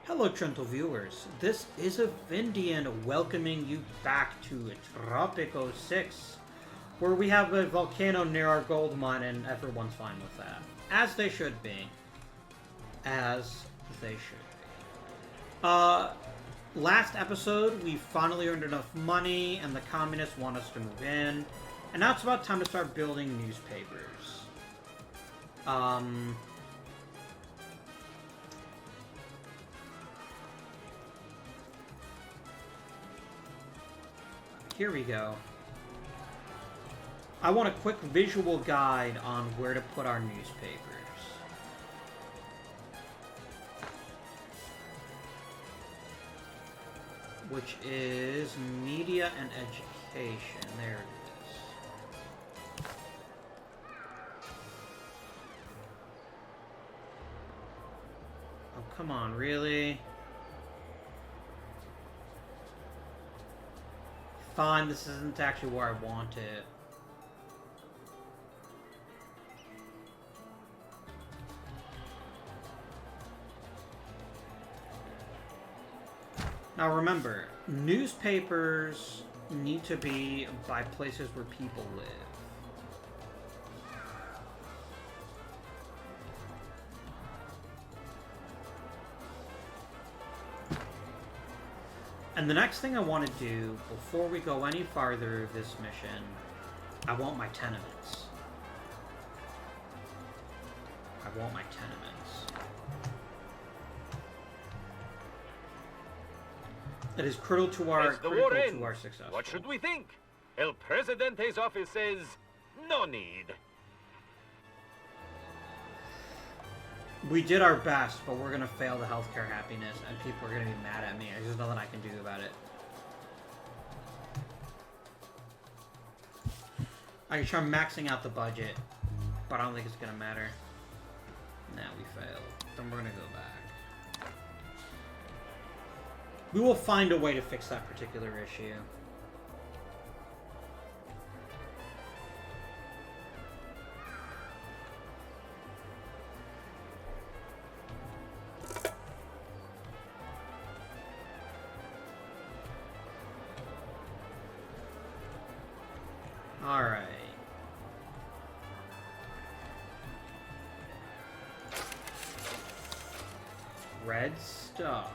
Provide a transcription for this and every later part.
Hello, gentle viewers. This is Avindian welcoming you back to Tropico 6, where we have a volcano near our gold mine and everyone's fine with that. As they should be. As they should be. Last episode, we finally earned enough money and the communists want us to move in. And now it's about time to start building newspapers. Here we go. I want a quick visual guide on where to put our newspapers. Which is media and education. There it is. Oh, come on, really? Fine, this isn't actually where I want it. Now remember, newspapers need to be by places where people live. And the next thing I want to do, before we go any farther with this mission, I want my tenements. I want my tenements. It is critical to our success. What should we think? El Presidente's office says no need. We did our best, but we're gonna fail the healthcare happiness, and people are gonna be mad at me. There's nothing I can do about it. I can try maxing out the budget, but I don't think it's gonna matter. Nah, we failed. Then we're gonna go back. We will find a way to fix that particular issue. Alright. Red Star.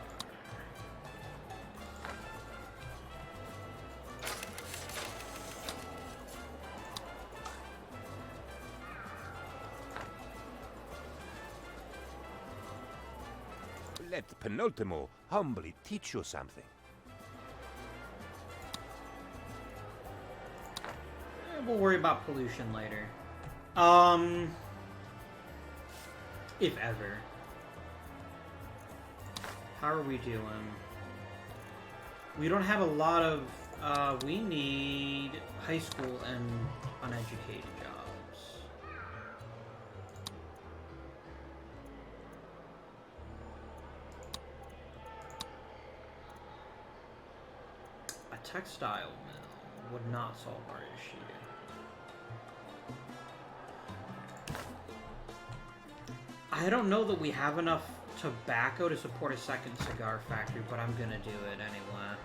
Let Penultimo humbly teach you something. We'll worry about pollution later. If ever. How are we doing? We don't have a lot of, we need high school and uneducated jobs. A textile mill would not solve our issue. I don't know that we have enough tobacco to support a second cigar factory, but I'm gonna do it anyway.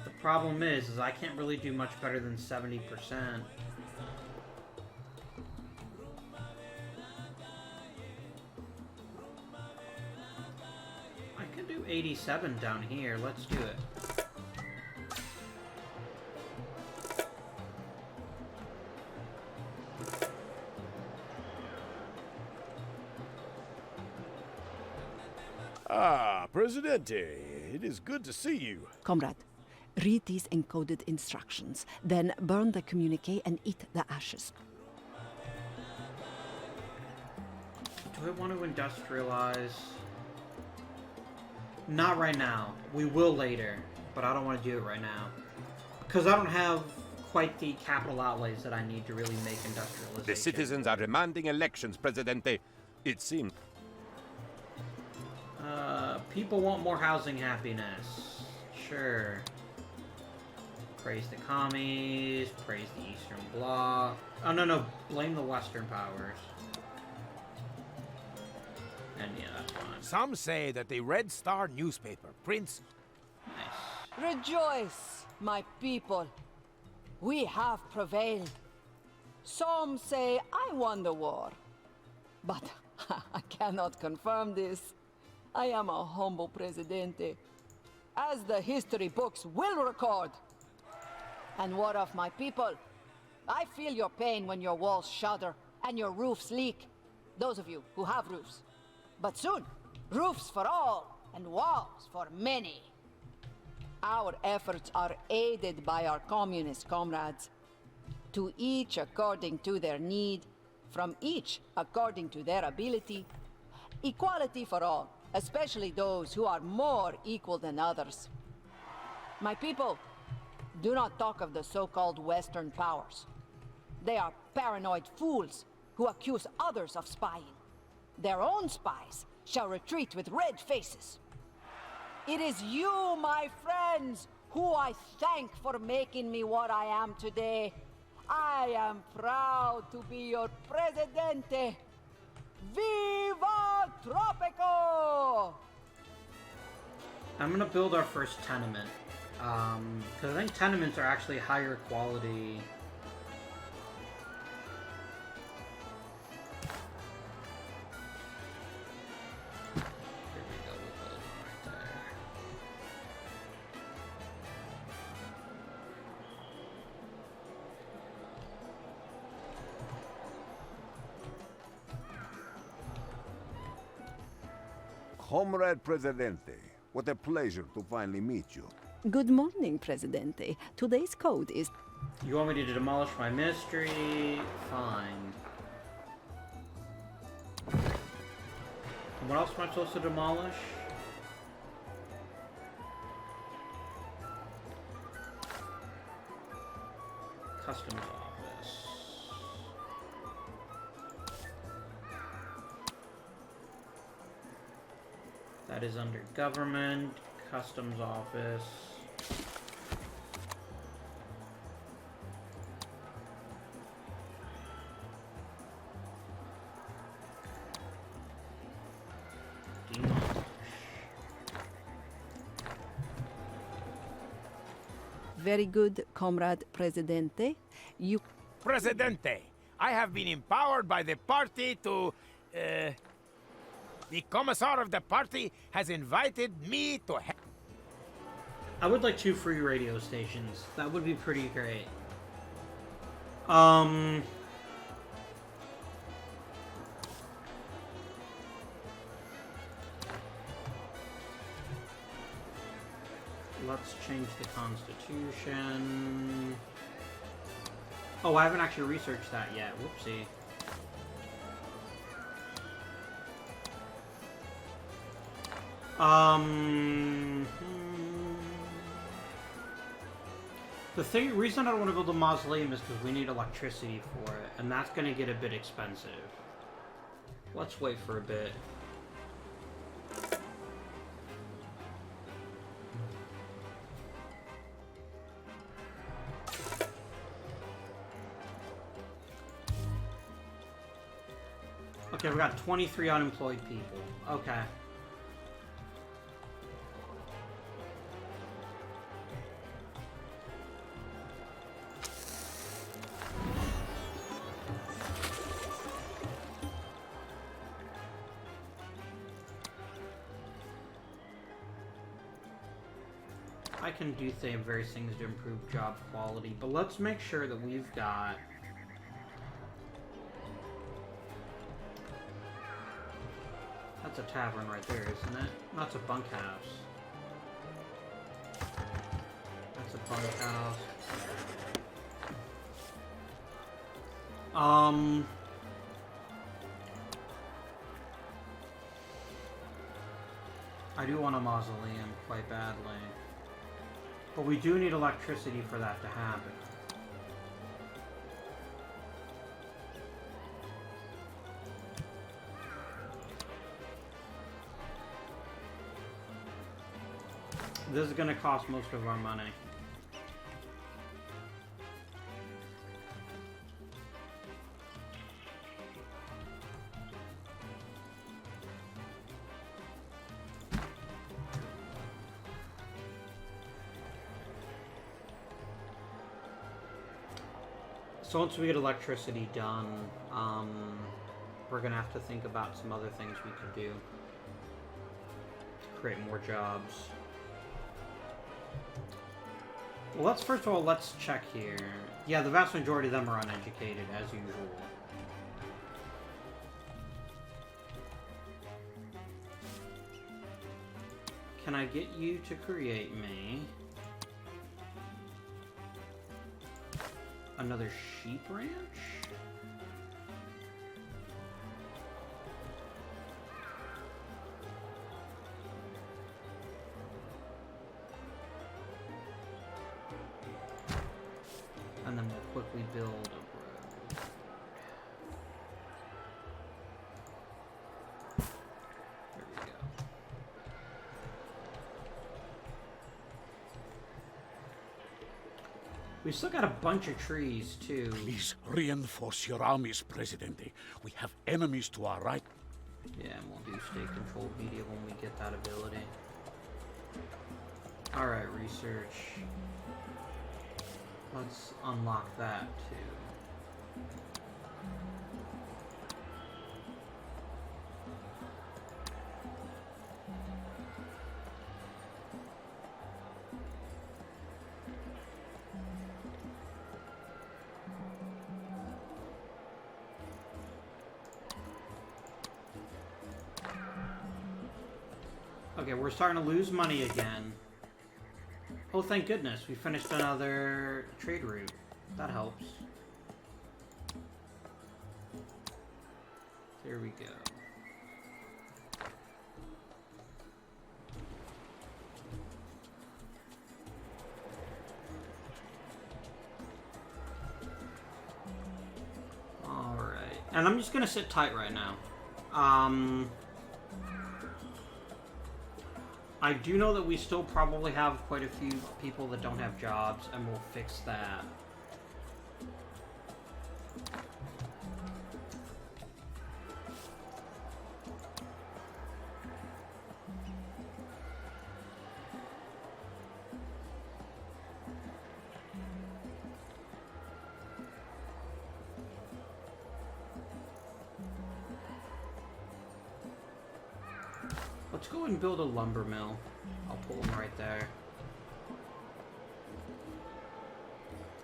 The problem is I can't really do much better than 70%. I can do 87 down here. Let's do it. Ah, Presidente, it is good to see you. Comrade, read these encoded instructions, then burn the communique and eat the ashes. Do I want to industrialize? Not right now. We will later, but I don't want to do it right now. Because I don't have quite the capital outlays that I need to really make industrialization. The citizens are demanding elections, Presidente. It seems. People want more housing happiness. Sure. Praise the commies, praise the Eastern Bloc. Oh, no, blame the Western powers. And yeah, that's fine. Some say that the Red Star newspaper prints... Nice. Rejoice, my people. We have prevailed. Some say I won the war. But I cannot confirm this. I am a humble presidente, as the history books will record. And what of my people? I feel your pain when your walls shudder and your roofs leak. Those of you who have roofs. But soon, roofs for all and walls for many. Our efforts are aided by our communist comrades. To each according to their need, from each according to their ability. Equality for all, especially those who are more equal than others. My people, do not talk of the so-called Western powers. They are paranoid fools who accuse others of spying. Their own spies shall retreat with red faces. It is you, my friends, who I thank for making me what I am today. I am proud to be your presidente. Viva Tropico! I'm gonna build our first tenement. Because I think tenements are actually higher quality. Here we go, we'll build one right there. Comrade Presidente, what a pleasure to finally meet you. Good morning, Presidente. Today's code is... You want me to demolish my ministry? Fine. And what else am I supposed to demolish? Customs office. That is under government, customs office. Demolish. Very good, Comrade Presidente. You... Presidente, I have been empowered by the party to... The commissar of the party has invited me to... I would like 2 free radio stations. That would be pretty great. Let's change the Constitution. Oh, I haven't actually researched that yet. Whoopsie. The reason I don't want to build a mausoleum is because we need electricity for it, and that's going to get a bit expensive. Let's wait for a bit. Okay, we got 23 unemployed people. Okay. I can do various things to improve job quality, but let's make sure that we've got... That's a tavern right there, isn't it? That's a bunkhouse. That's a bunkhouse. I do want a mausoleum quite badly. But we do need electricity for that to happen. This is gonna cost most of our money. So once we get electricity done, we're gonna have to think about some other things we could do to create more jobs. Well, first of all, let's check here. Yeah, the vast majority of them are uneducated, as usual. Can I get you to create me another sheep ranch? And then we'll quickly build a road. There we go. We still got a bunch of trees, too. Please reinforce your armies, Presidente. We have enemies to our right. Yeah, and we'll do state control media when we get that ability. Alright, research. Let's unlock that, too. Okay, we're starting to lose money again. Oh, thank goodness. We finished another trade route. That helps. There we go. Alright. And I'm just gonna sit tight right now. I do know that we still probably have quite a few people that don't have jobs, and we'll fix that. Let's go and build a lumber mill. I'll pull them right there.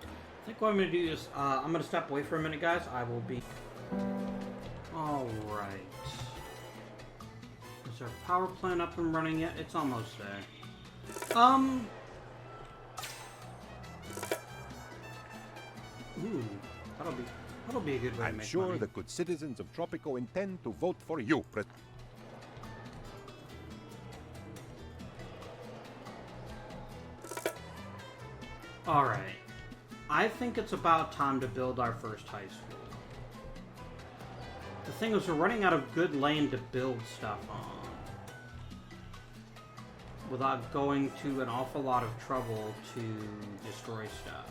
I think what I'm going to do is, I'm going to step away for a minute, guys. I will be... Alright. Is our power plant up and running yet? It's almost there. Ooh, that'll be a good way to I'm make sure money. the good citizens of Tropico intend to vote for you, Alright. I think it's about time to build our first high school. The thing is, we're running out of good land to build stuff on, without going to an awful lot of trouble to destroy stuff.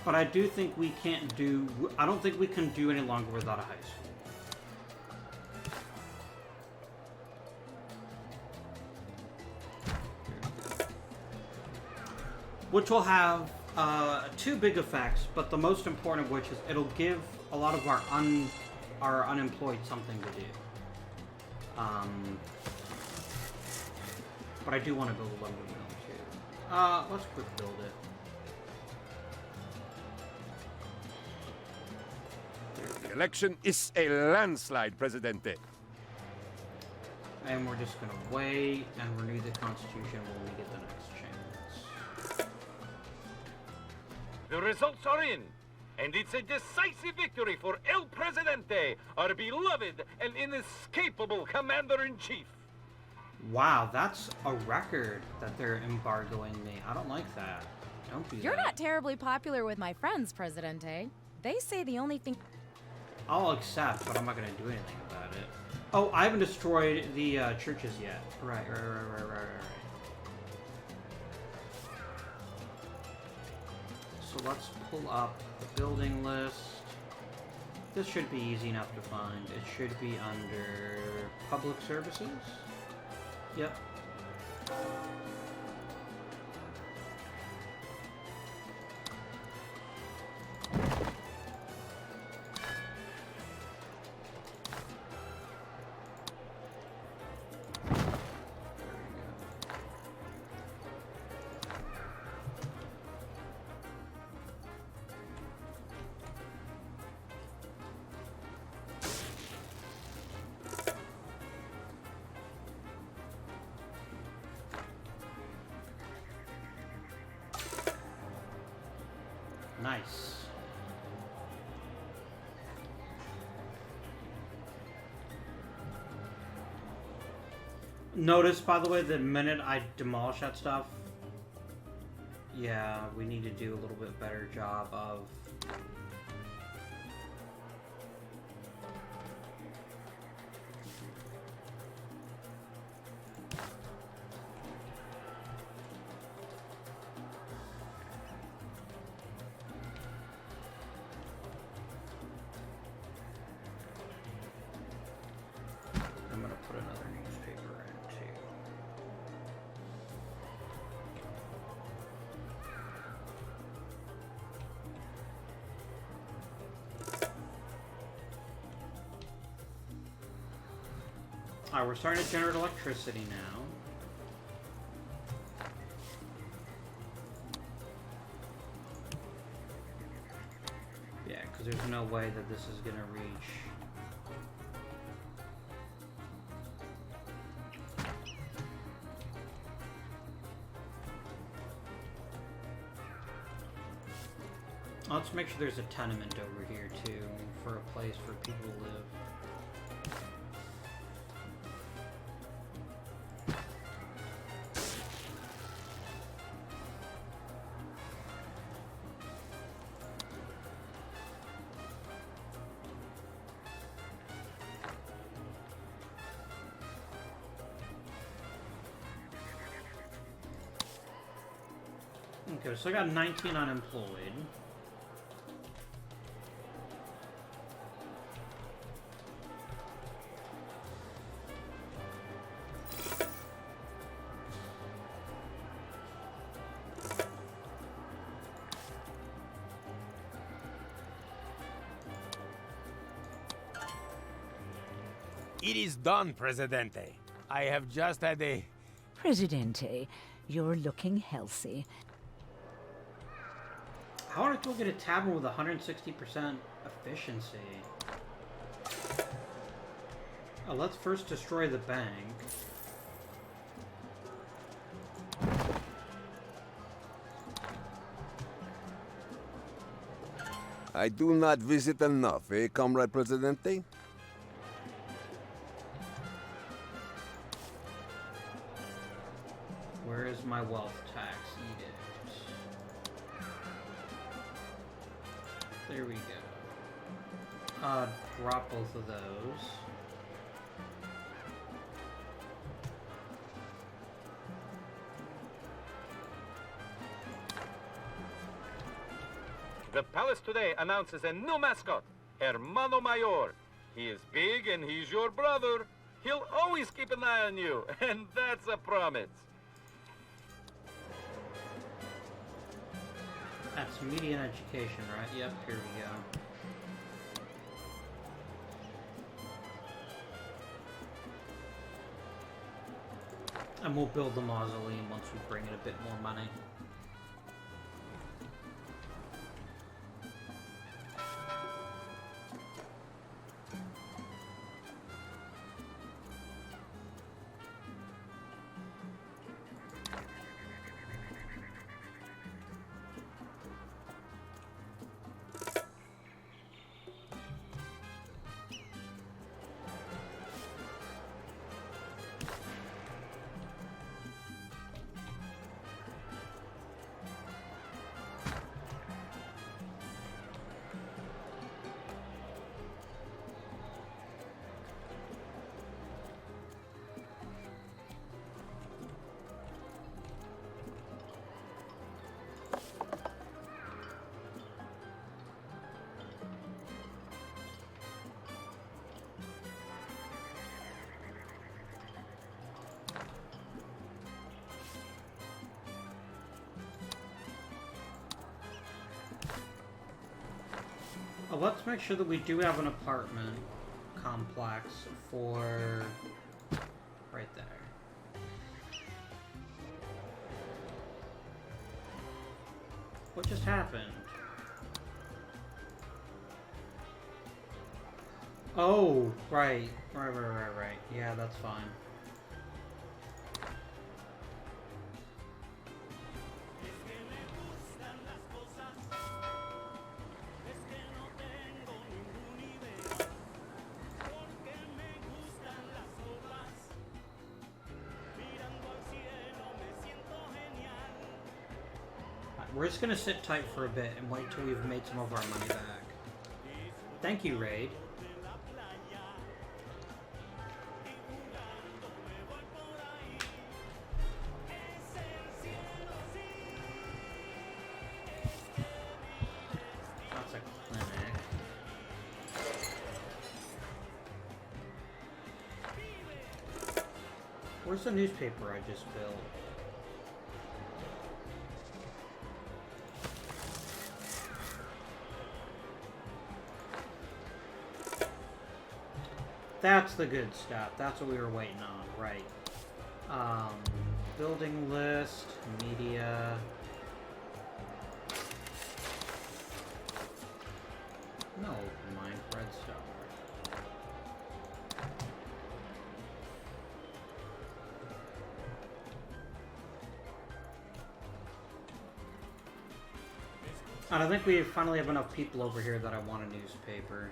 But I do think we can't do... I don't think we can do any longer without a high school. Which will have two big effects, but the most important of which is it'll give a lot of our unemployed something to do. But I do want to build a lumber mill too. Let's quick build it. The election is a landslide, Presidente. And we're just gonna wait and renew the Constitution when we get the next chance. The results are in, and it's a decisive victory for El Presidente, our beloved and inescapable Commander-in-Chief. Wow, that's a record that they're embargoing me. I don't like that. Don't do that. You're not terribly popular with my friends, Presidente. They say the only thing... I'll accept, but I'm not gonna do anything about it. Oh, I haven't destroyed the churches yet. Right. So let's pull up the building list. This should be easy enough to find. It should be under public services. Yep. Nice. Notice, by the way, the minute I demolish that stuff, yeah, we need to do a little bit better job of... I'm gonna put another newspaper in too. Alright, we're starting to generate electricity now. Yeah, because there's no way that this is gonna reach. Let's make sure there's a tenement over here too, for a place for people to live. Okay, so I got 19 unemployed. It is done, Presidente. I have just had a... Presidente, you're looking healthy. How would I go get a tavern with 160% efficiency? Oh, let's first destroy the bank. I do not visit enough, eh, Comrade Presidente? Where is my wealth tax edict? There we go. Drop both of those. The palace today announces a new mascot, Hermano Mayor. He is big and he's your brother. He'll always keep an eye on you, and that's a promise. That's media and education, right? Yep, here we go. And we'll build the mausoleum once we bring in a bit more money. let's make sure that we do have an apartment complex for right there. What just happened? Oh, right. Right. Yeah, that's fine. We're just gonna sit tight for a bit and wait till we've made some of our money back. Thank you, Raid. That's a clinic. Where's the newspaper I just built? That's the good stuff. That's what we were waiting on, right? Building list, media. No, mine Redstone. And I think we finally have enough people over here that I want a newspaper.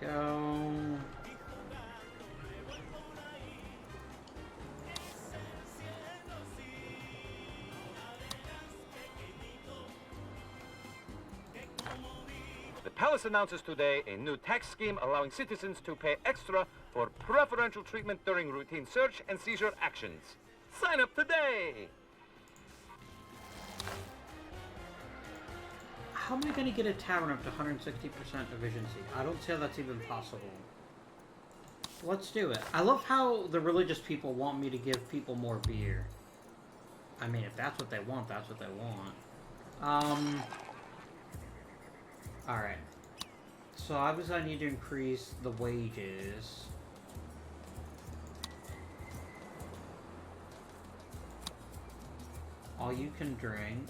Go. The palace announces today a new tax scheme allowing citizens to pay extra for preferential treatment during routine search and seizure actions. Sign up today! How am I going to get a tavern up to 160% efficiency? I don't see how that's even possible. Let's do it. I love how the religious people want me to give people more beer. I mean, if that's what they want, that's what they want. Alright. So obviously I need to increase the wages. All you can drink.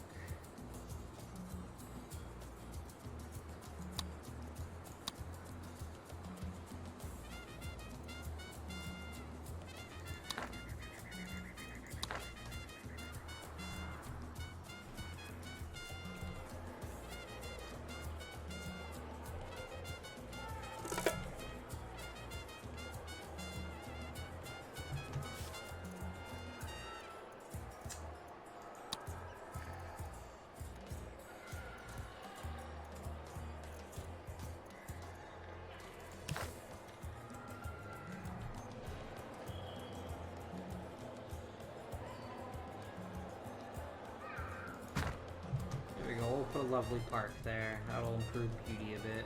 There we go, we'll put a lovely park there. That'll improve beauty a bit.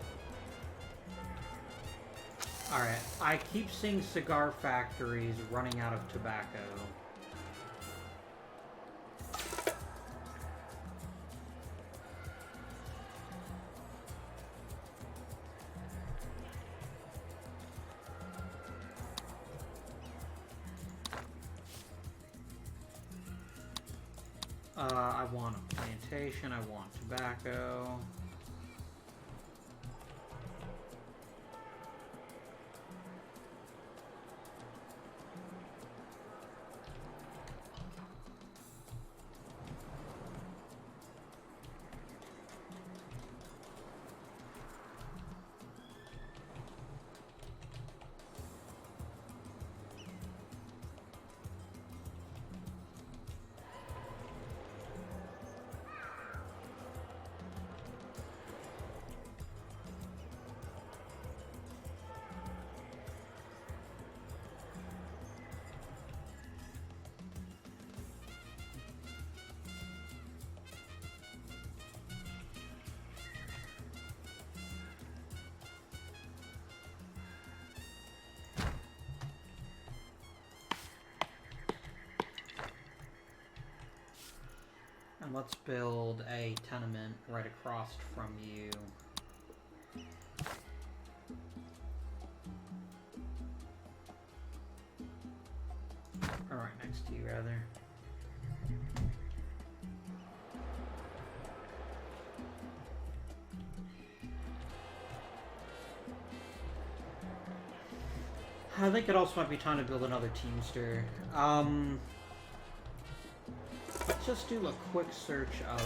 Alright, I keep seeing cigar factories running out of tobacco. I want a plantation, I want tobacco. And let's build a tenement right across from you. Or right next to you, rather. I think it also might be time to build another Teamster. Let's just do a quick search of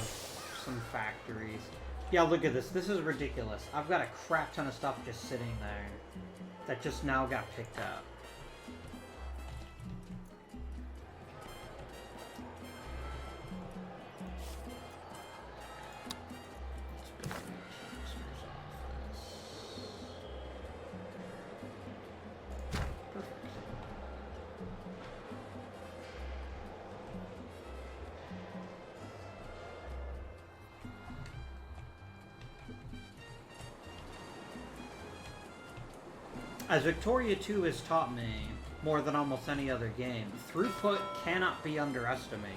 some factories. Yeah, look at this. This is ridiculous. I've got a crap ton of stuff just sitting there that just now got picked up. As Victoria 2 has taught me, more than almost any other game, throughput cannot be underestimated.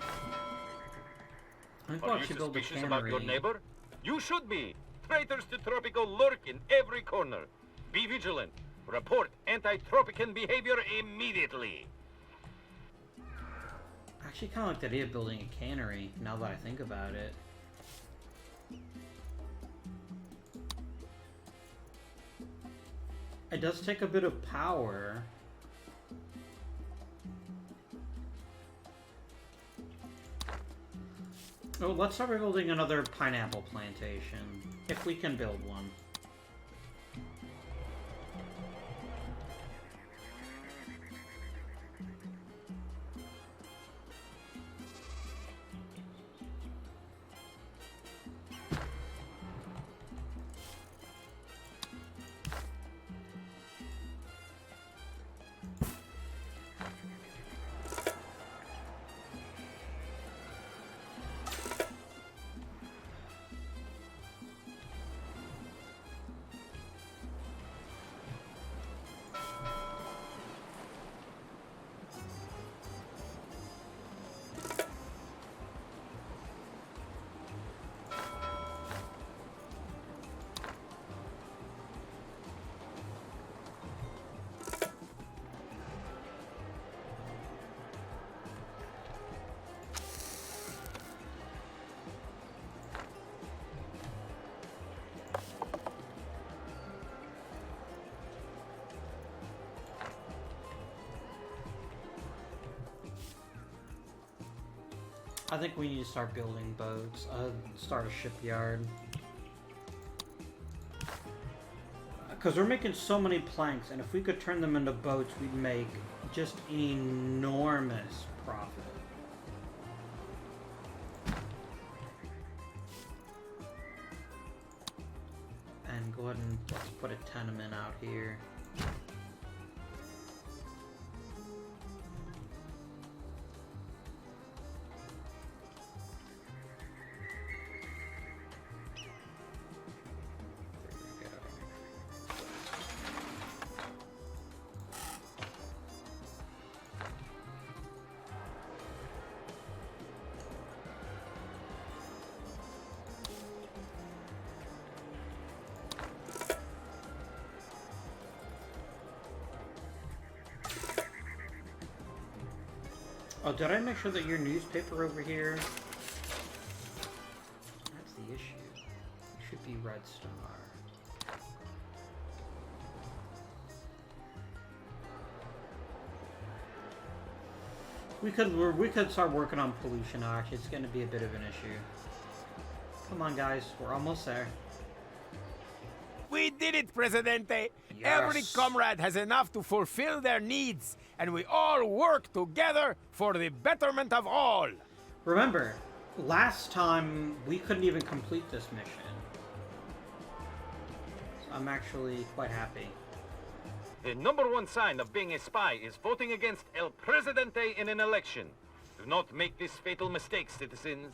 I think Are you suspicious about your neighbor? You should be. Traitors to Tropico lurk in every corner. Be vigilant. Report anti-Tropican behavior immediately. I actually kind of like the idea of building a cannery, now that I think about it. It does take a bit of power. Oh, let's start building another pineapple plantation, if we can build one. I think we need to start building boats, start a shipyard. Because we're making so many planks, and if we could turn them into boats, we'd make just an enormous profit. And go ahead and let's put a tenement out here. Oh, did I make sure that your newspaper over here? That's the issue. It should be Red Star. We could start working on pollution act. It's going to be a bit of an issue. Come on, guys, we're almost there. We did it, Presidente! Yes. Every comrade has enough to fulfill their needs, and we all work together for the betterment of all! Remember, last time we couldn't even complete this mission. So I'm actually quite happy. The #1 sign of being a spy is voting against El Presidente in an election. Do not make this fatal mistake, citizens.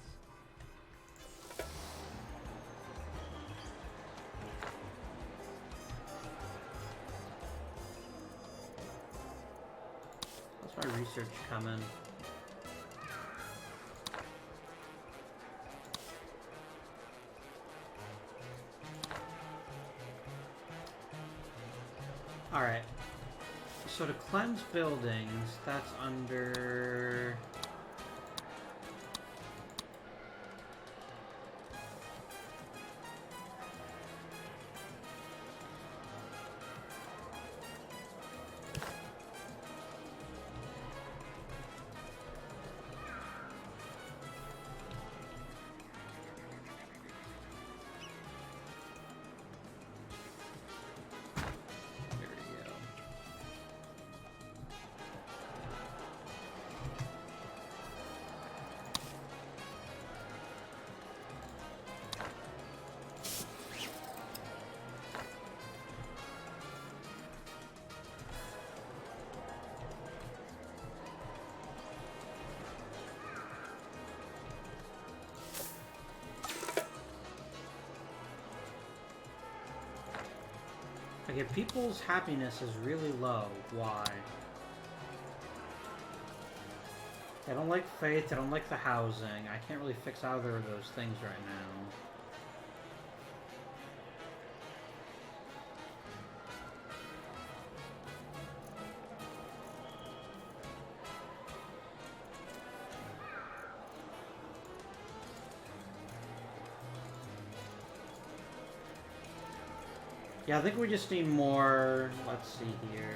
Let's What's my research coming? Alright. So to cleanse buildings, that's under... Okay, people's happiness is really low. Why? I don't like faith, I don't like the housing. I can't really fix either of those things right now. Yeah, I think we just need more... Let's see here.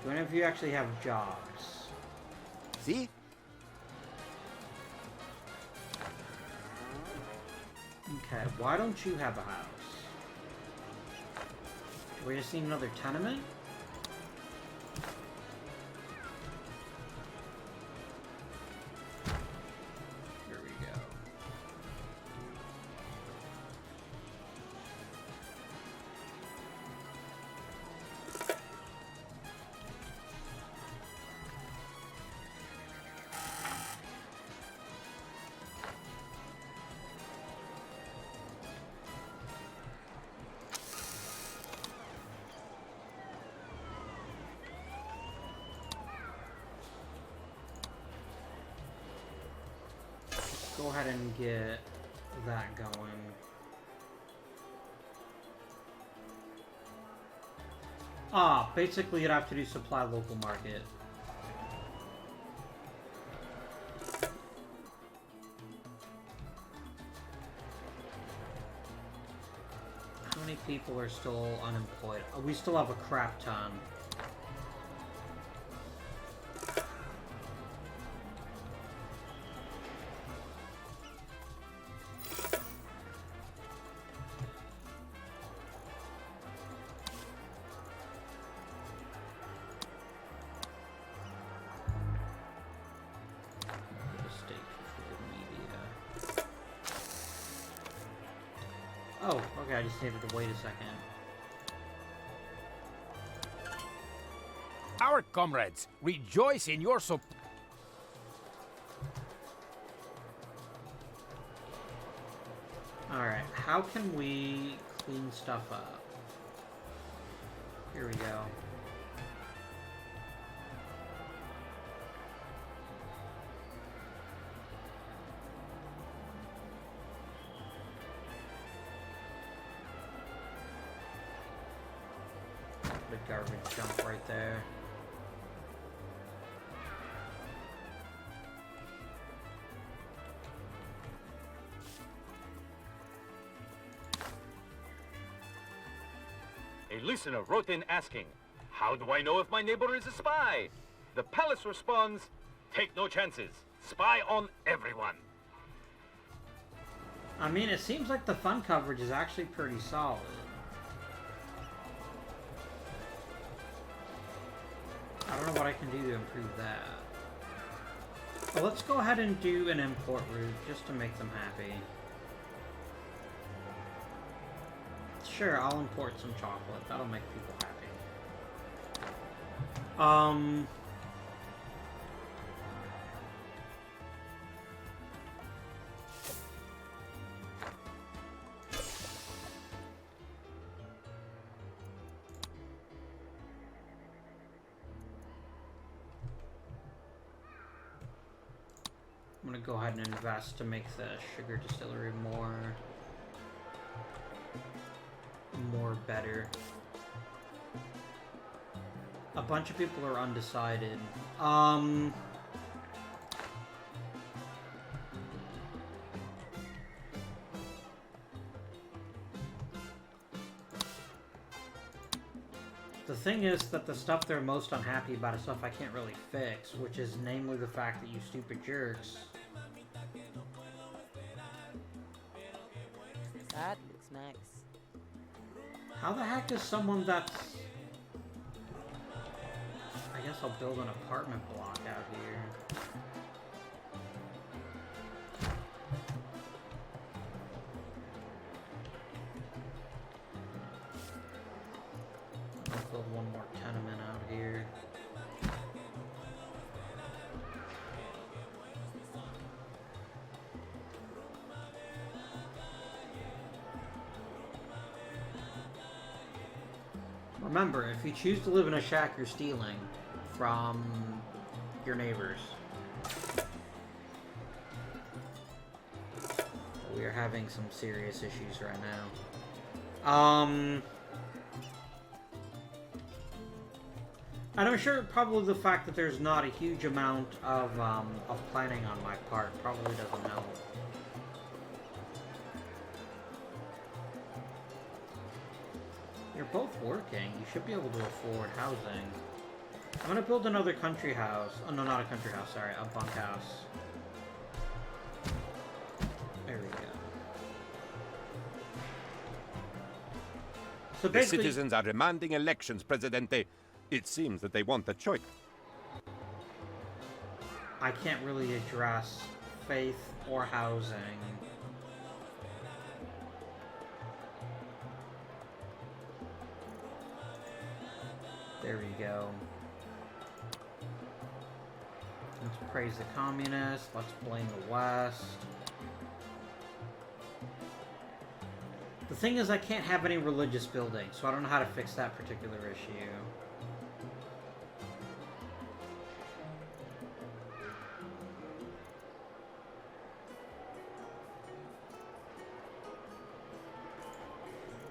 Do any of you actually have jobs? See? Okay, why don't you have a house? Do we just need another tenement? Here we go. Go ahead and get that going. Ah, basically you'd have to do supply local market. How many people are still unemployed? Oh, we still have a crap ton. Oh, okay, I just needed to wait a second. Our comrades rejoice in your support. Alright, how can we clean stuff up? Here we go. The garbage dump right there. A listener wrote in asking, how do I know if my neighbor is a spy? The palace responds, take no chances. Spy on everyone. I mean, it seems like the fun coverage is actually pretty solid. I don't know what I can do to improve that. Well, let's go ahead and do an import route just to make them happy. Sure, I'll import some chocolate. That'll make people happy. I'm gonna go ahead and invest to make the sugar distillery more better. A bunch of people are undecided. The thing is that the stuff they're most unhappy about is stuff I can't really fix, which is namely the fact that you stupid jerks. That looks nice. How the heck is someone that's... I guess I'll build an apartment block out here. I'll build one more tenement out here. Remember, if you choose to live in a shack, you're stealing from your neighbors. We are having some serious issues right now. And I'm sure probably the fact that there's not a huge amount of planning on my part probably doesn't help. You're both working. You should be able to afford housing. I'm gonna build another country house. Oh, no, not a country house, sorry. A bunkhouse. There we go. So The basically... citizens are demanding elections, Presidente. It seems that they want a choice. I can't really address faith or housing. There we go. Let's praise the communists. Let's blame the West. The thing is, I can't have any religious buildings, so I don't know how to fix that particular issue.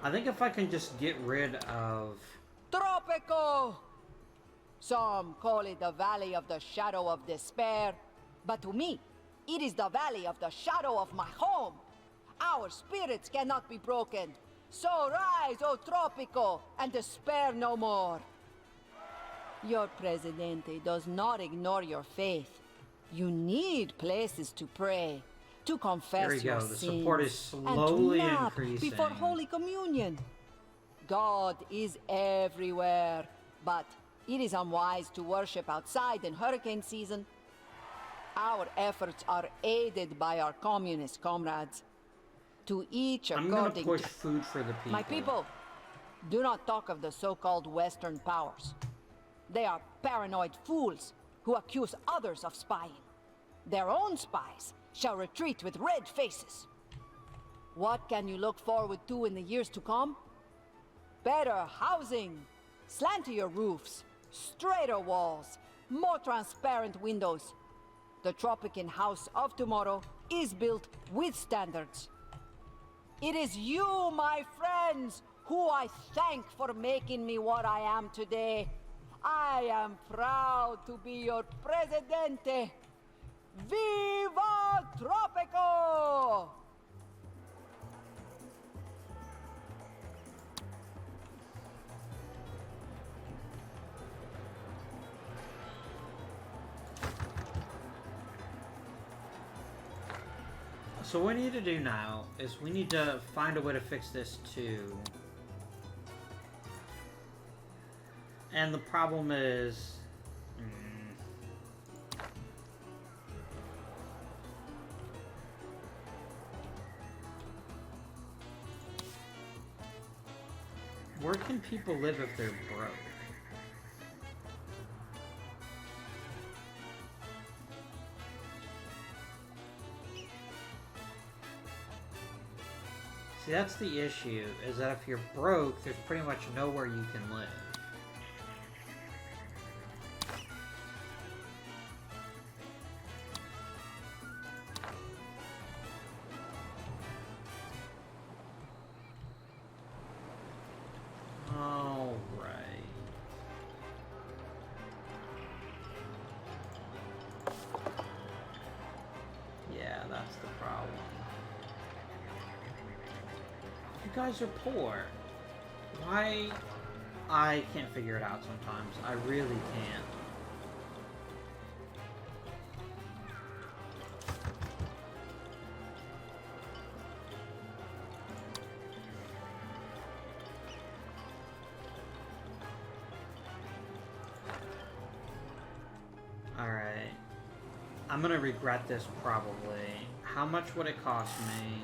I think if I can just get rid of... Tropico! Some call it the Valley of the Shadow of Despair, but to me, it is the Valley of the Shadow of my home. Our spirits cannot be broken. So rise, O Tropico, and despair no more. Your Presidente does not ignore your faith. You need places to pray, to confess There we your go. The sins, support is slowly and to nap increasing. before Holy Communion. God is everywhere, but it is unwise to worship outside in hurricane season. Our efforts are aided by our communist comrades. To each I'm gonna according push to... food for the people. My people, do not talk of the so-called Western powers. They are paranoid fools who accuse others of spying. Their own spies shall retreat with red faces. What can you look forward to in the years to come? Better housing, slantier roofs, straighter walls, more transparent windows. The Tropican house of tomorrow is built with standards. It is you, my friends, who I thank for making me what I am today. I am proud to be your Presidente. Viva Tropico! So what we need to do now is we need to find a way to fix this too. And the problem is... Where can people live if they're broke? See, that's the issue, is that if you're broke, there's pretty much nowhere you can live. that's the problem. You guys are poor. Why? I can't figure it out sometimes. I really can't. Alright. I'm gonna regret this probably. How much would it cost me?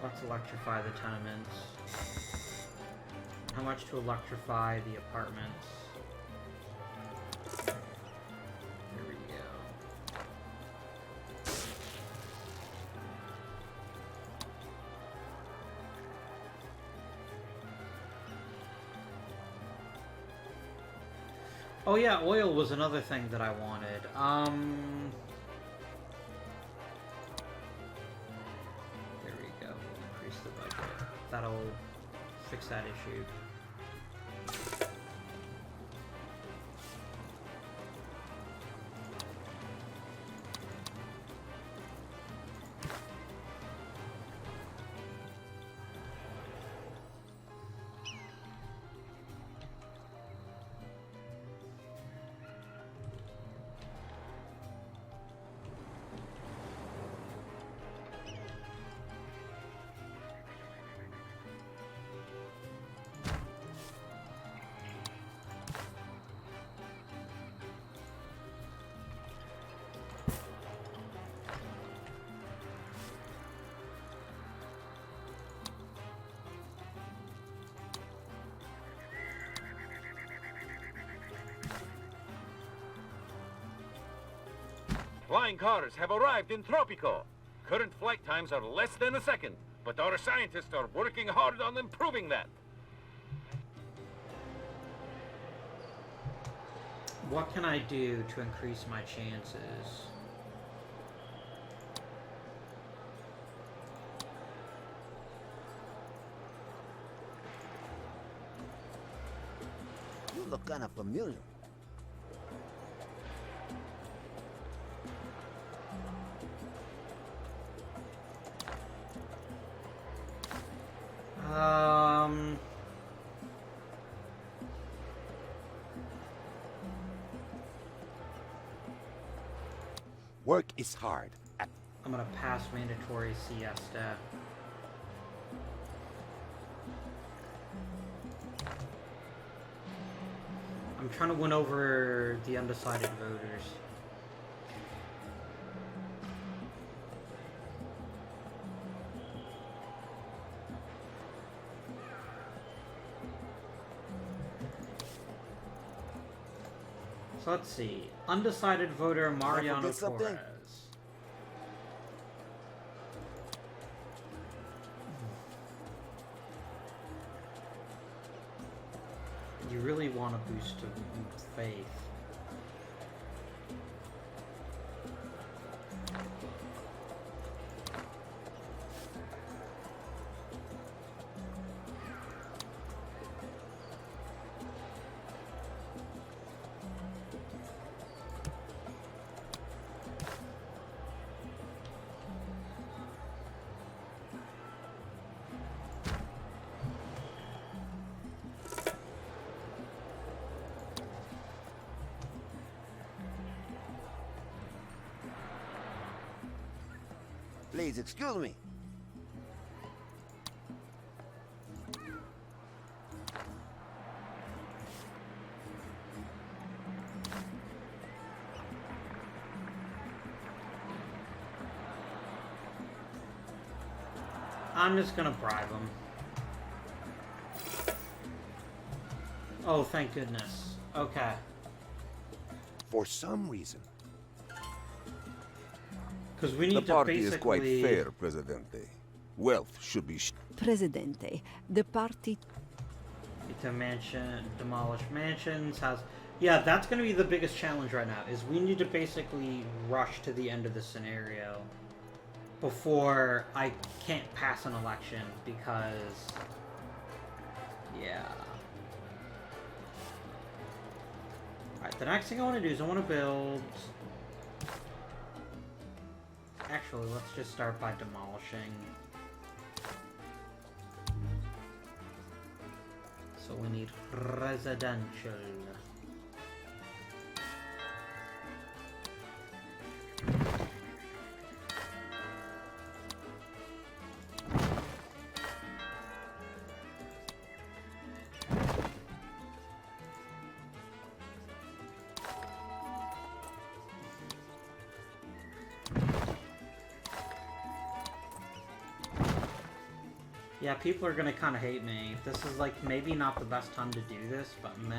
Let's electrify the tenements. How much to electrify the apartments? There we go. Oh yeah, oil was another thing that I wanted. There we go. Increase the budget. That'll fix that issue. Flying cars have arrived in Tropico. Current flight times are less than a second, but our scientists are working hard on improving that. What can I do to increase my chances? You look kind of familiar. Work is hard. I'm gonna pass mandatory siesta. I'm trying to win over the undecided voters. So let's see. Undecided voter Mariano Torres. You really want to boost faith. Please excuse me. I'm just gonna bribe him. Oh, thank goodness. Okay. For some reason. Because we need The to party basically... is quite fair, Presidente. Wealth should be... Presidente, the party... To demolish mansions, has... Yeah, that's going to be the biggest challenge right now, is we need to basically rush to the end of the scenario before I can't pass an election, because Yeah. Alright, the next thing I want to do is I want to build... Actually, let's just start by demolishing. So we need residential. Yeah, people are gonna kind of hate me. This is like maybe not the best time to do this, but meh.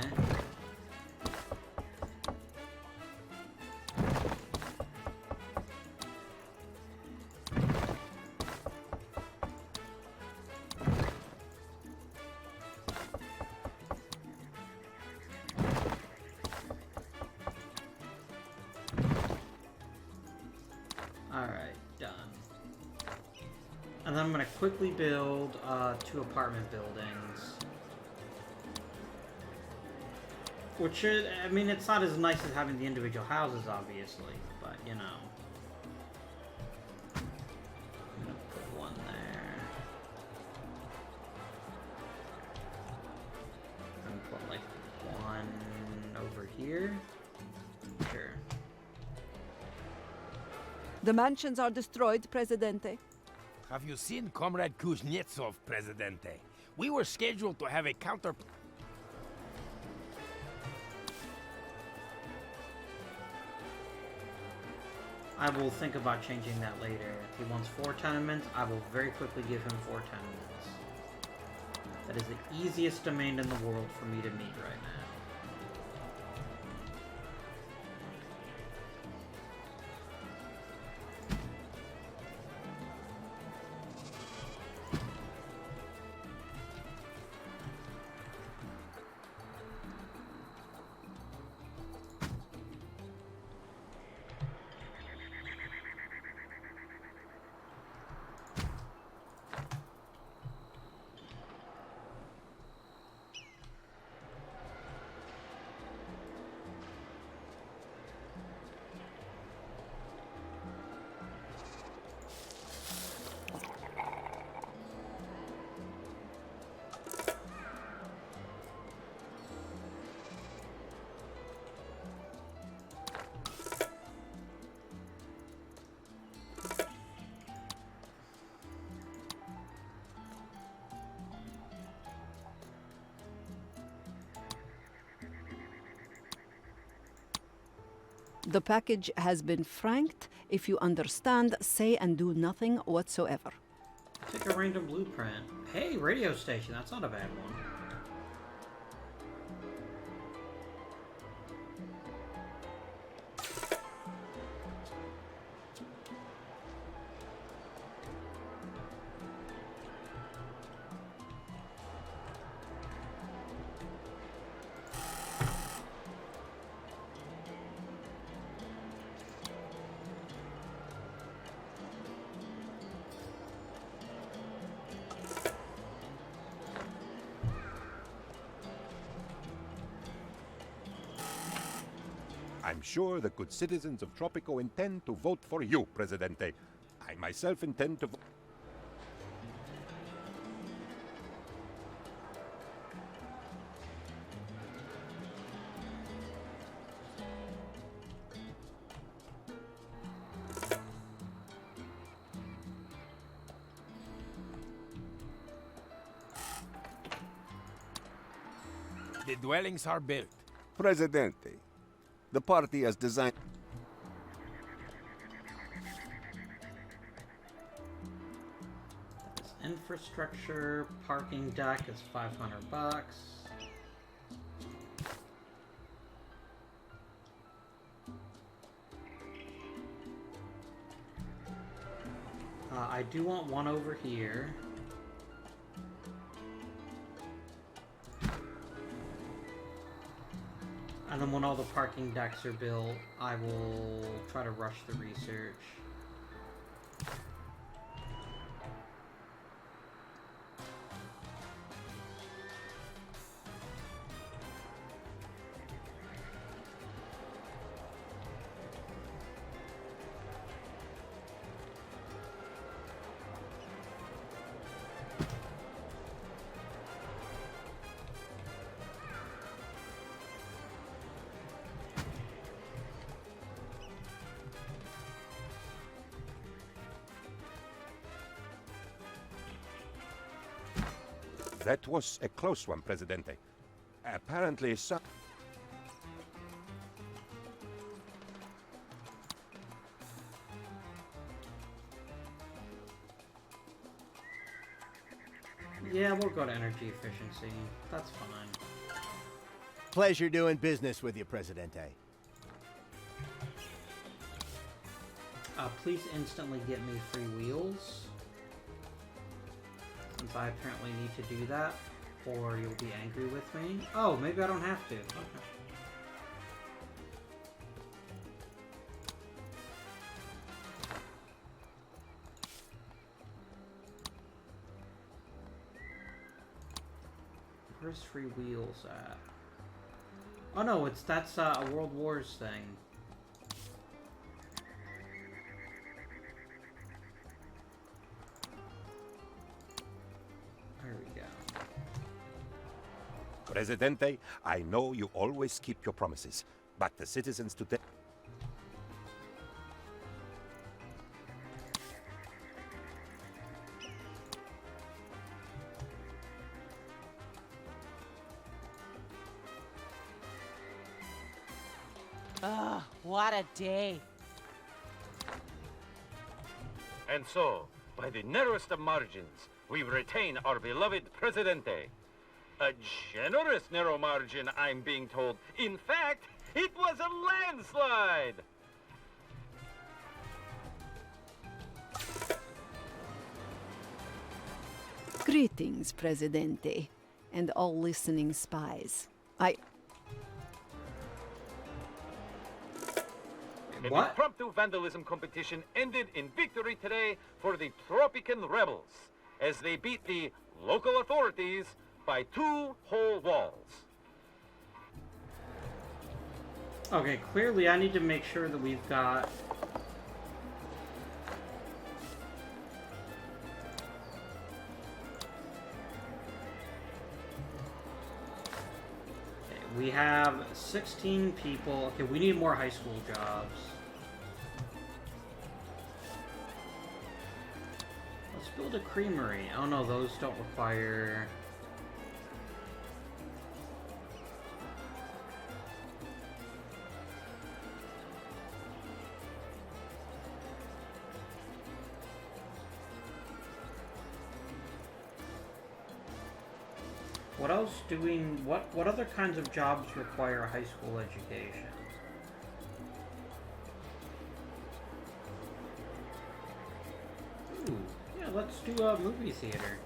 Alright, done. And then I'm gonna quickly build 2 apartment buildings. Which is, I mean, it's not as nice as having the individual houses, obviously, but you know. I'm gonna put 1 there. I'm gonna put like 1 over here. Sure. The mansions are destroyed, Presidente. Have you seen Comrade Kuznetsov, Presidente? We were scheduled to have a counter... I will think about changing that later. If he wants 4 tenements, I will very quickly give him 4 tenements. That is the easiest demand in the world for me to meet right now. The package has been franked. If you understand, say and do nothing whatsoever. Take a random blueprint. Hey, radio station, that's not a bad one. I'm sure the good citizens of Tropico intend to vote for you, Presidente. I myself intend to vote. The dwellings are built. Presidente, the party has designed... This infrastructure, parking deck is $500. I do want 1 over here. And then when all the parking decks are built, I will try to rush the research. That was a close one, Presidente. Apparently, some... Yeah, we'll go to energy efficiency. That's fine. Pleasure doing business with you, Presidente. Please instantly get me free wheels. Since I apparently need to do that, or you'll be angry with me. Oh, maybe I don't have to. Okay. Where's free wheels at? Oh no, that's a World Wars thing. There we go. Presidente, I know you always keep your promises, but the citizens today... Ugh, what a day. And so, by the narrowest of margins, we retain our beloved Presidente. A generous narrow margin, I'm being told. In fact, it was a landslide! Greetings, Presidente, and all listening spies. An What? impromptu vandalism competition ended in victory today for the Tropican rebels, as they beat the local authorities by 2 whole walls. Okay, clearly I need to make sure that we've got... Okay, we have 16 people. Okay, we need more high school jobs. Let's build a creamery. Oh no, those don't require... What else what other kinds of jobs require a high school education? Ooh, yeah, let's do a movie theater.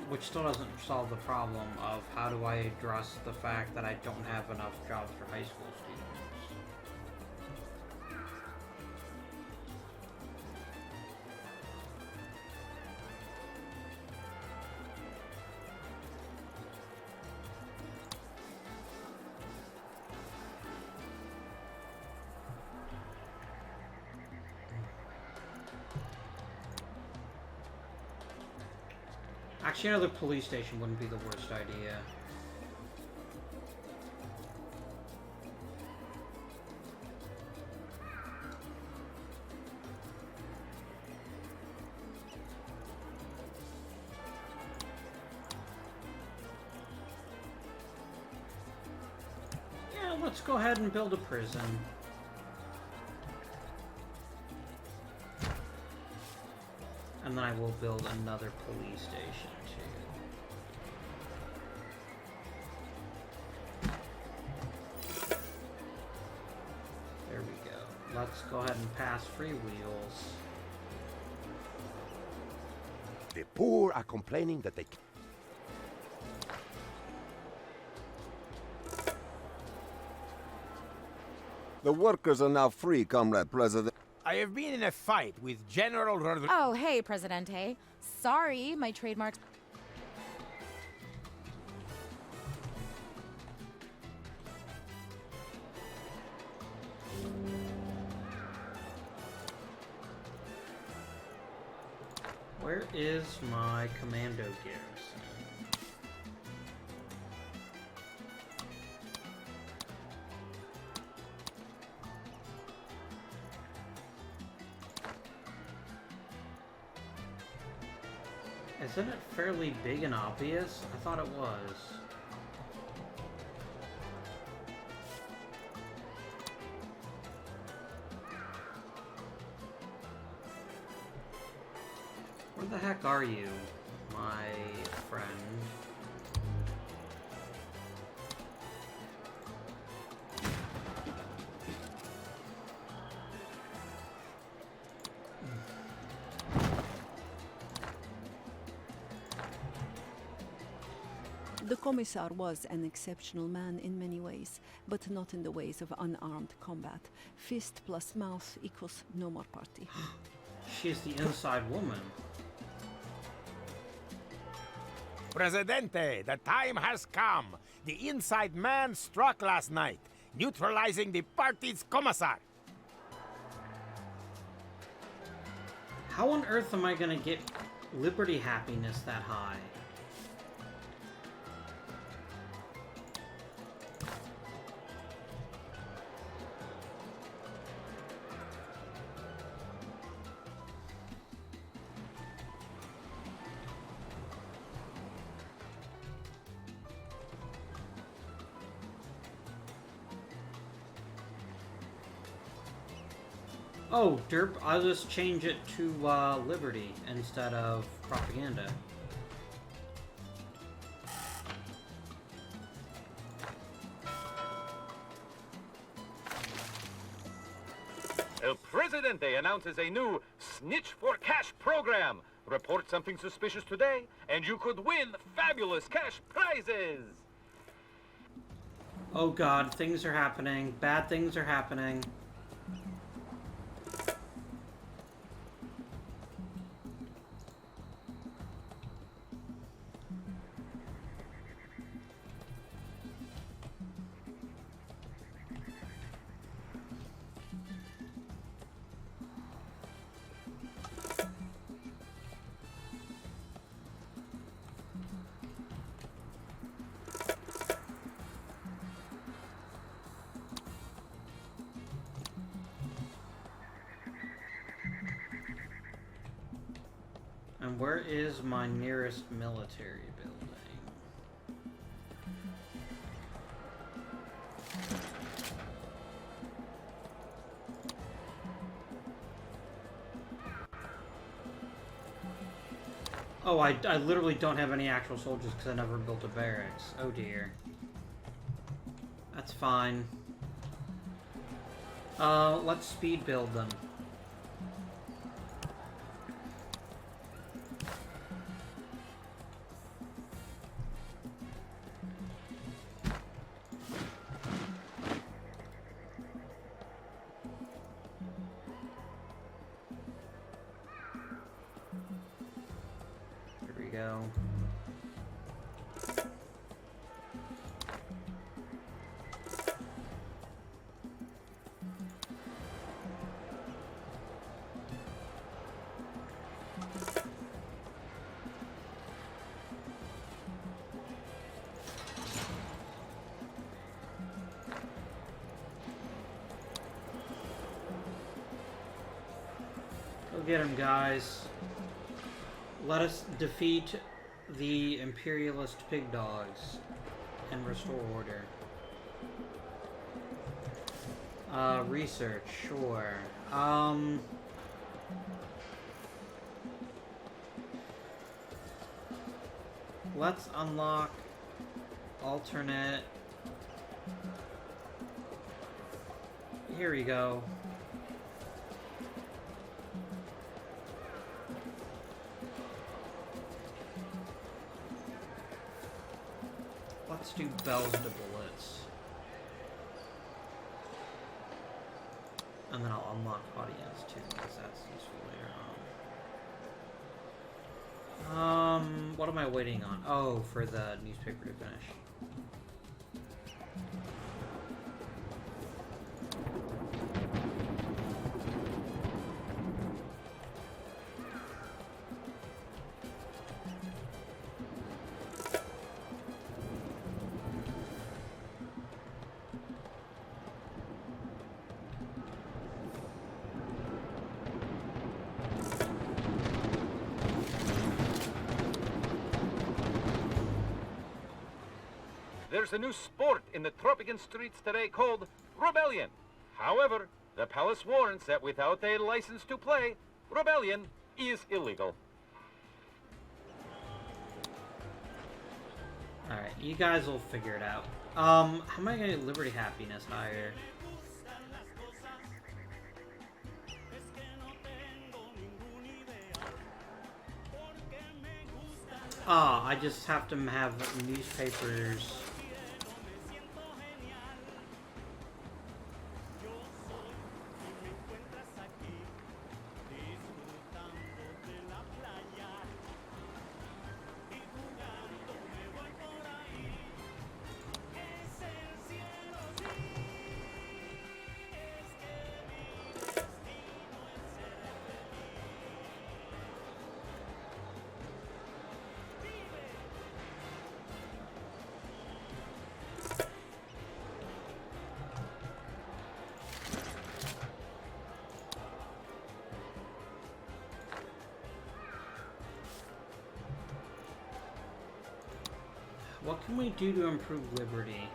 Which still doesn't solve the problem of how do I address the fact that I don't have enough jobs for high school students. Actually, another police station wouldn't be the worst idea. Yeah, let's go ahead and build a prison. And then I will build another police station, too. There we go. Let's go ahead and pass free wheels. The poor are complaining that they... The workers are now free, Comrade President. I have been in a fight with General Rodriguez. Oh, hey, Presidente. Sorry, my trademarks... Where is my commando garrison? Isn't it fairly big and obvious? I thought it was. Where the heck are you, my friend? The Commissar was an exceptional man in many ways, but not in the ways of unarmed combat. Fist plus mouth equals no more party. She's the inside woman. Presidente, the time has come. The inside man struck last night, neutralizing the party's commissar. How on earth am I gonna get liberty happiness that high? Oh, derp, I'll just change it to liberty instead of propaganda. El Presidente announces a new Snitch for Cash program. Report something suspicious today, and you could win fabulous cash prizes. Oh god, things are happening. Bad things are happening. And where is my nearest military building? Oh, I literally don't have any actual soldiers because I never built a barracks. Oh dear. That's fine. Let's speed build them. Go. Go get him, guys. Let us defeat the imperialist pig dogs and restore order. Research, sure. Let's unlock alternate. Here we go. Let's do bells to bullets. And then I'll unlock audience too, because that's useful later on. What am I waiting on? Oh, for the newspaper to finish. there's a new sport in the Tropican streets today called rebellion. However, the palace warns that without a license to play, rebellion is illegal. Alright, you guys will figure it out. How am I gonna get Liberty Happiness higher? Ah, I just have to have newspapers. What can we do to improve liberty?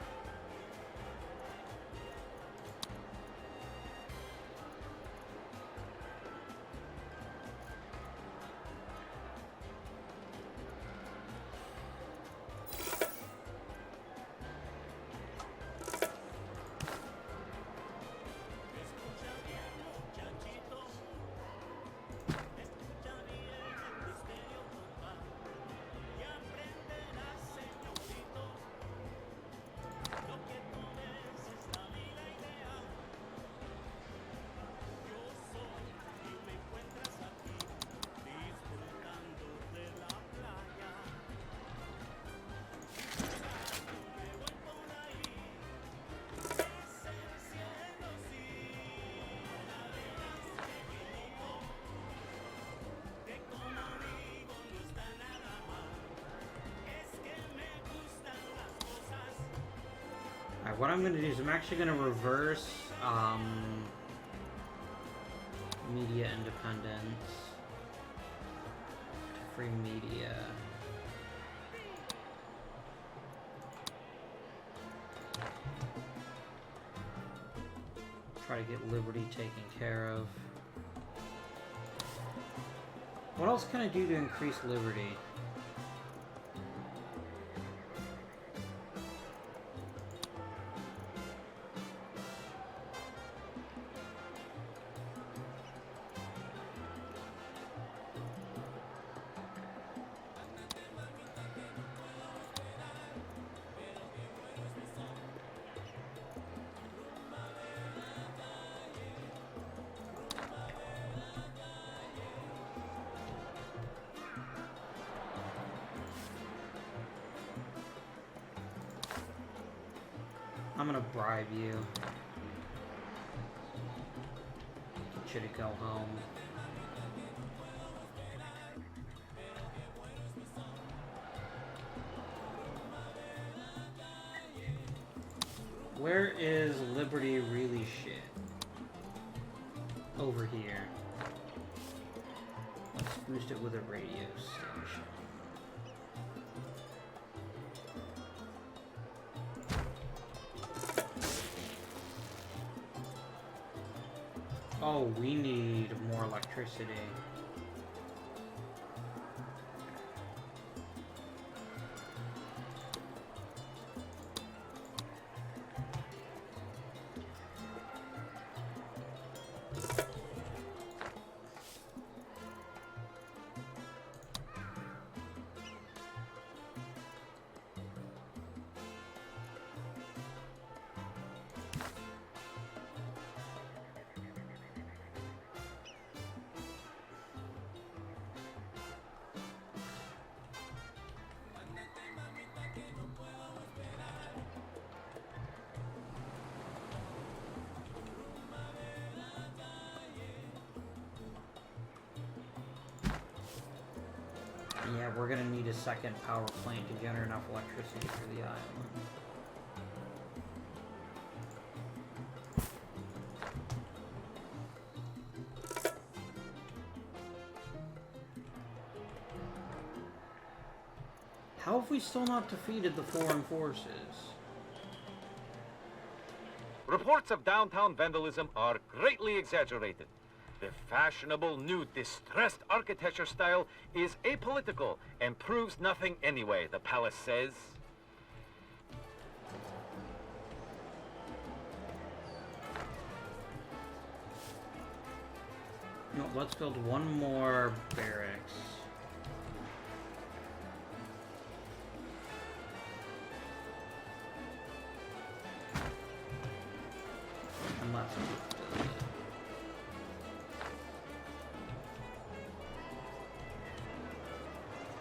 Alright, what I'm going to do is I'm actually going to reverse media independence to free media. Try to get liberty taken care of. What else can I do to increase liberty? I'm gonna bribe you. Get you to go home. Where is Liberty really shit? Over here. Let's boost it with a radio station. Oh, we need more electricity. Yeah, we're gonna need a second power plant to generate enough electricity for the island. How have we still not defeated the foreign forces? Reports of downtown vandalism are greatly exaggerated. The fashionable new distressed architecture style is apolitical and proves nothing anyway, the palace says. No, let's build one more barracks. And let's build it.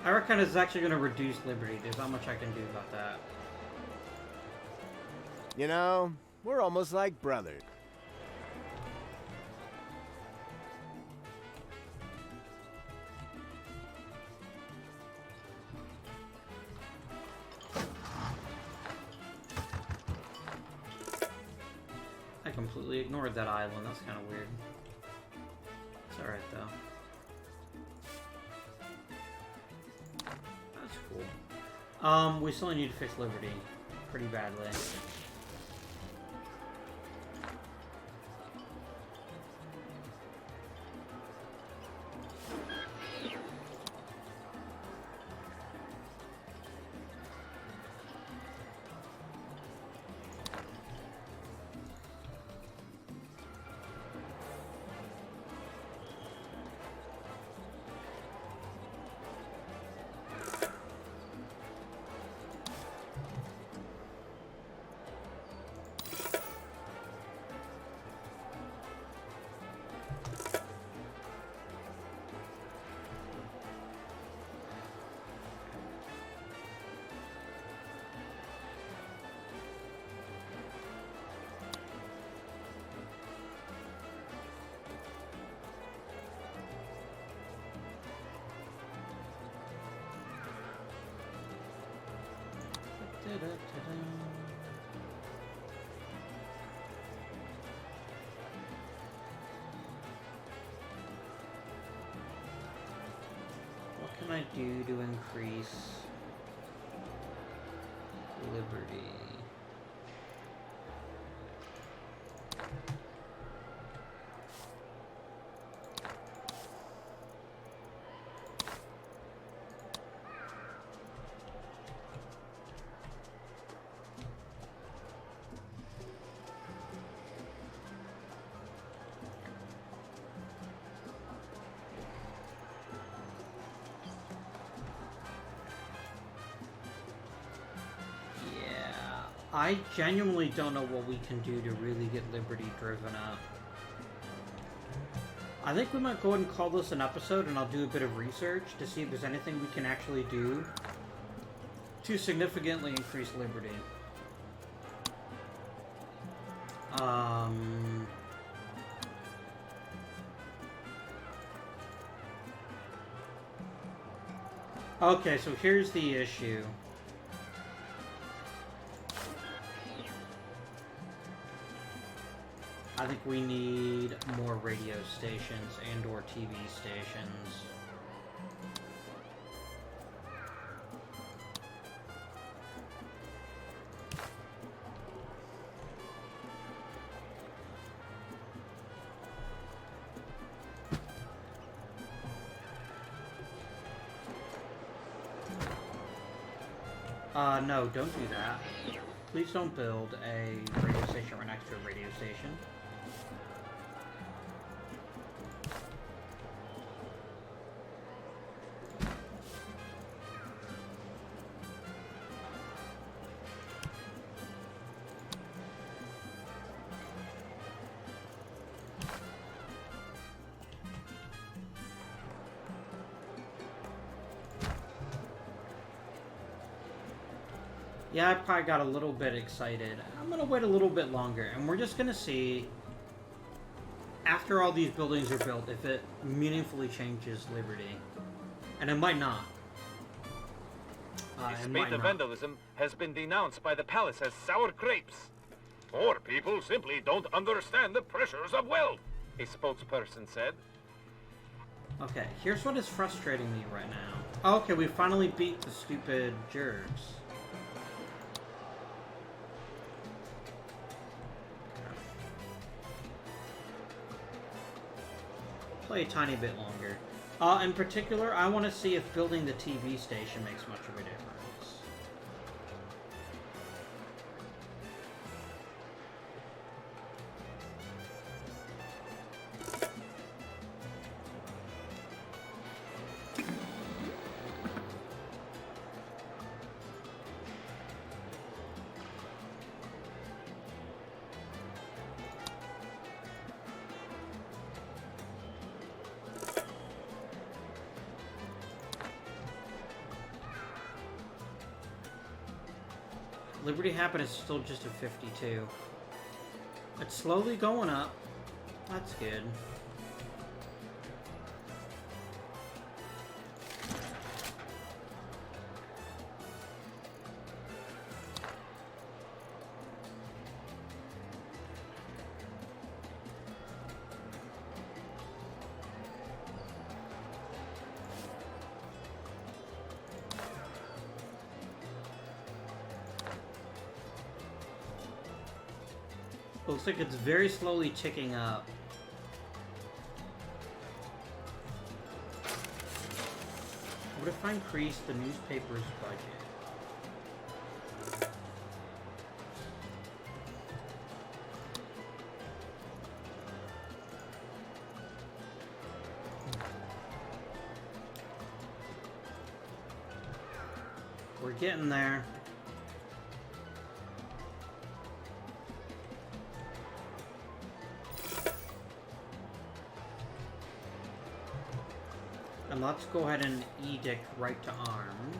I reckon it's actually going to reduce liberty. There's not much I can do about that. You know, we're almost like brothers. I completely ignored that island. That's kind of weird. It's alright, though. That's cool. We still need to fix Liberty pretty badly. What can I do to increase liberty? I genuinely don't know what we can do to really get Liberty driven up. I think we might go ahead and call this an episode, and I'll do a bit of research to see if there's anything we can actually do to significantly increase Liberty. Okay, so here's the issue. I think we need more radio stations and or TV stations. No, don't do that. Please don't build a radio station right next to a radio station. Yeah, I probably got a little bit excited. I'm gonna wait a little bit longer, and we're just gonna see, after all these buildings are built, if it meaningfully changes Liberty. And it might not. The spate of vandalism has been denounced by the palace as sour grapes. Poor people simply don't understand the pressures of wealth, a spokesperson said. Okay, here's what is frustrating me right now. Okay, we finally beat the stupid jerks. play a tiny bit longer. In particular, I want to see if building the TV station makes much of a difference. Liberty Happiness is still just a 52. It's slowly going up. That's good. Looks like it's very slowly ticking up. What if I increase the newspaper's budget? We're getting there. And let's go ahead and edict right to arms.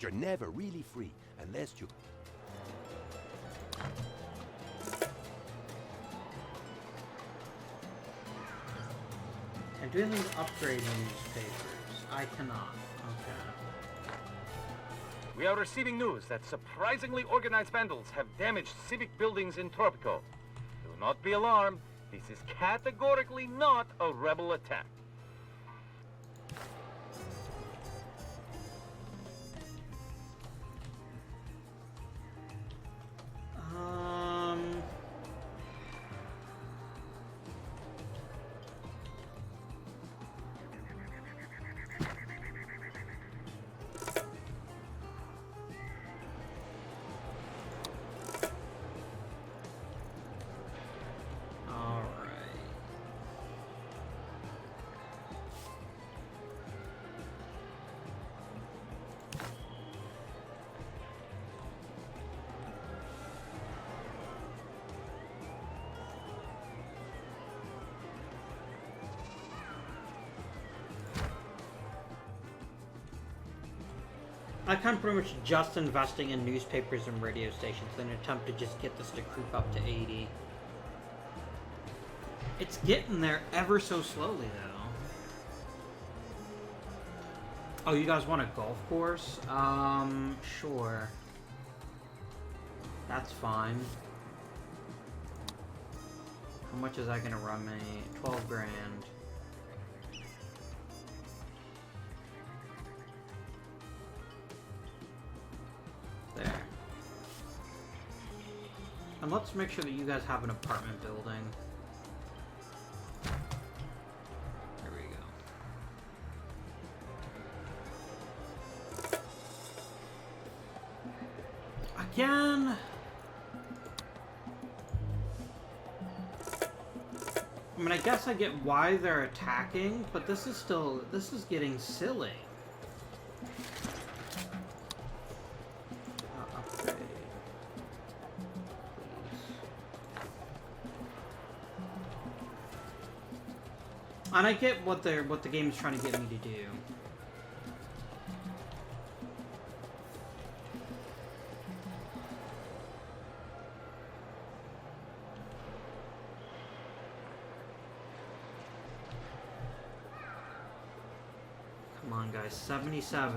You're never really free unless you... And do anything to upgrade newspapers? I cannot. Okay. We are receiving news that surprisingly organized vandals have damaged civic buildings in Tropico. Do not be alarmed. This is categorically not a rebel attack. I kind of pretty much just investing in newspapers and radio stations in an attempt to just get this to creep up to 80. It's getting there ever so slowly, though. Oh, you guys want a golf course? Sure. That's fine. How much is that gonna run me? 12 grand. There. And let's make sure that you guys have an apartment building. There we go. Again. I mean, I guess I get why they're attacking, but this is getting silly. Upgrade. Please. And I get what the game is trying to get me to do. Come on, guys. 77.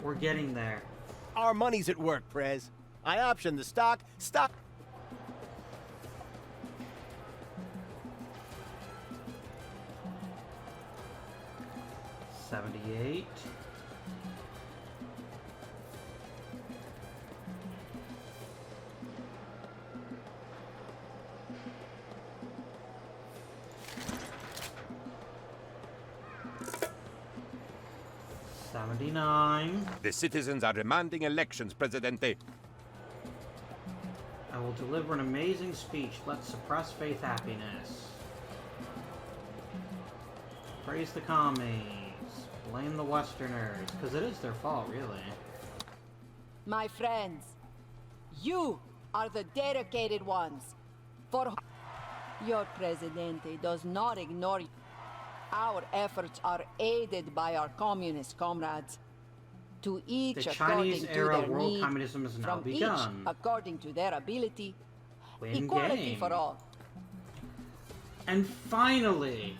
We're getting there. Our money's at work, Prez. I optioned the stock. 78. 79. The citizens are demanding elections, Presidente. I will deliver an amazing speech. Let's suppress faith happiness. Praise the commies. Blame the Westerners. Because it is their fault, really. My friends, you are the dedicated ones. For your Presidente does not ignore you. Our efforts are aided by our communist comrades. To each The according Chinese to era their world need, communism has now from begun. each according to their ability. Win Equality game. for all. And finally,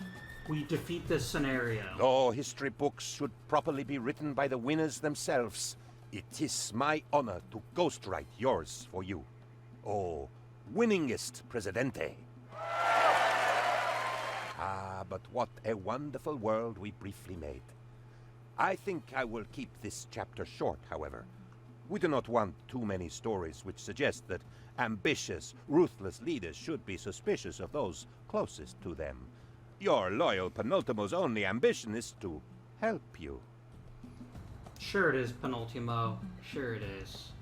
we defeat this scenario. Though history books should properly be written by the winners themselves, it is my honor to ghostwrite yours for you. Oh, winningest Presidente. Ah, but what a wonderful world we briefly made. I think I will keep this chapter short, however. We do not want too many stories which suggest that ambitious, ruthless leaders should be suspicious of those closest to them. Your loyal Penultimo's only ambition is to help you. Sure it is, Penultimo. Sure it is.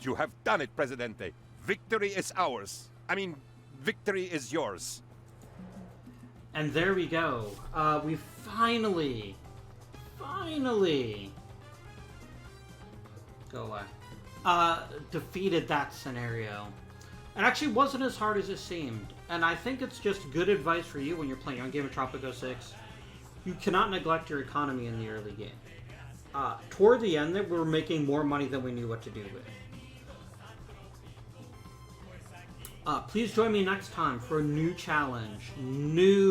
You have done it, Presidente. Victory is ours. I mean, victory is yours. And there we go. We finally go away. Defeated that scenario. It actually wasn't as hard as it seemed. And I think it's just good advice for you when you're playing on game of Tropico 6. You cannot neglect your economy in the early game. Toward the end, we were making more money than we knew what to do with. Please join me next time for a new challenge, new